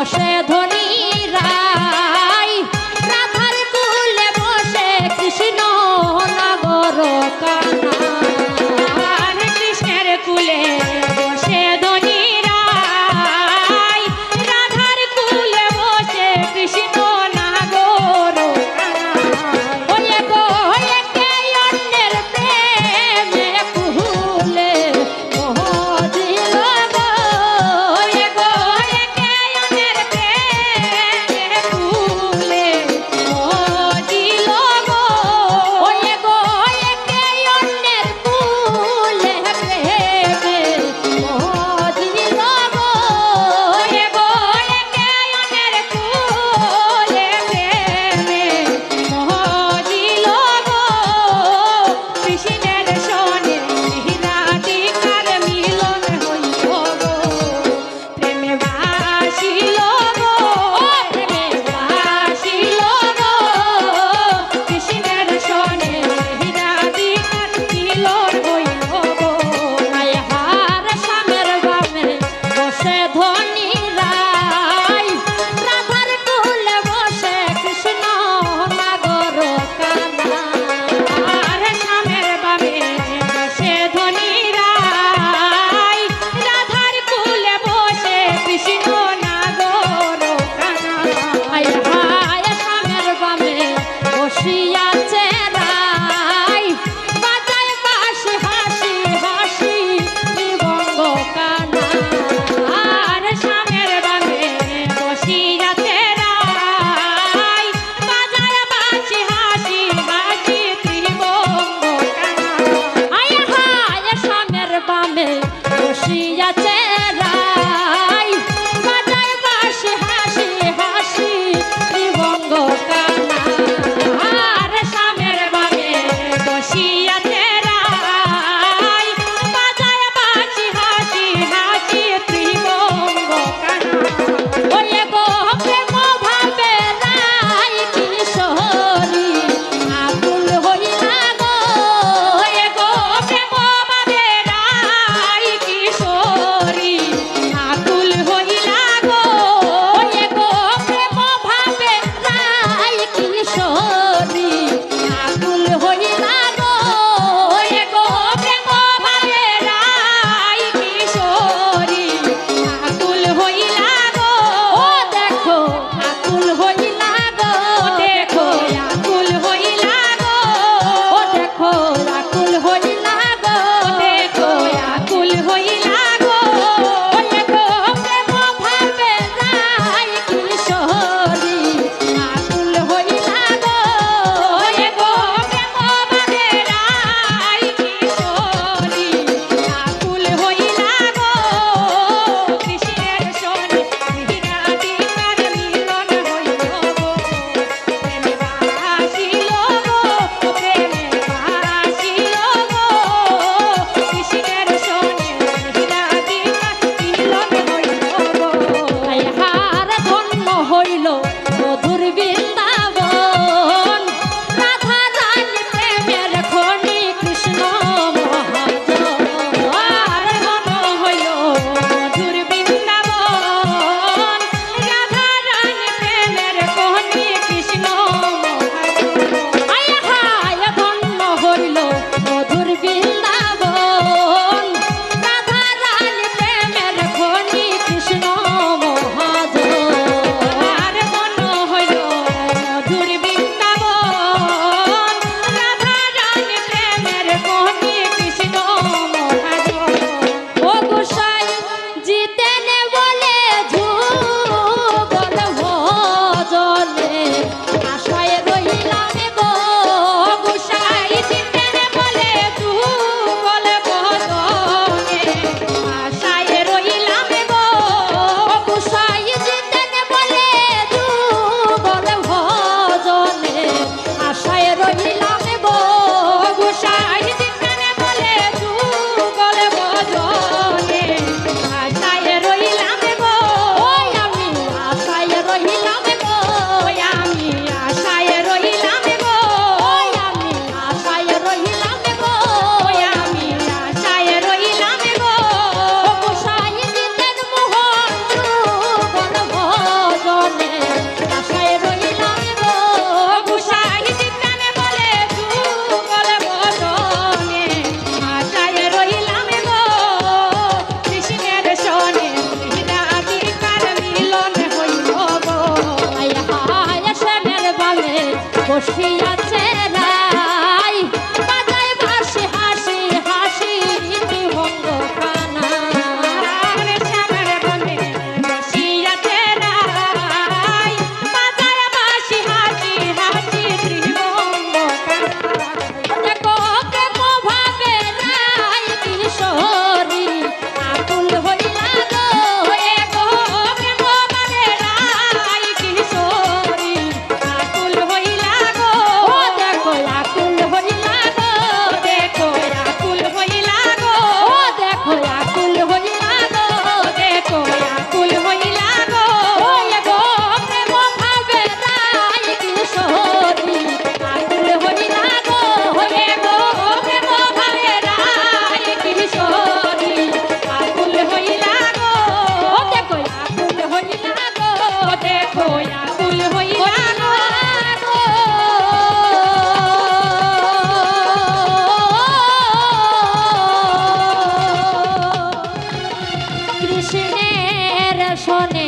বসে ধনী রাই রাধার কুলে বসে কৃষ্ণ নগর কানাই কৃষ্ণের কুলে বসে ধনী রাই রাধার কুলে বসে কৃষ্ণ নগর কানাই ওরে গো একে অন্যের প্রেমে কুলে মোহ দিল গো এ গো একে অন্যের প্রেমে কুলে বসিয়াছে রাই বাজায় বাঁশি হাসি হাসি মঙ্গ কানা শ্যামের বনে বসিয়াছে রাই বাজায় বাঁশি হাসি হাসি মঙ্গ কানা দেখো দেখো ভাবে রাই কিশোরী আকুল হইলা গো এগো প্রেম ভাবে রাই কিশোরী আকুল হইলা গো দেখো আকুল হইলা গো দেখো আকুল হইলা গো দেখো আকুল হইলা গো দেখো আকুল হইলা গো এগো প্রেম ভাবে রাই কিশোরী আকুল হইলা গো এগো প্রেম ভাবে রাই কিশোরী আকুল হইলা গো দেখো আকুল হইলা গো দেখো আকুল হইলা গো কৃষ্ণের শোনে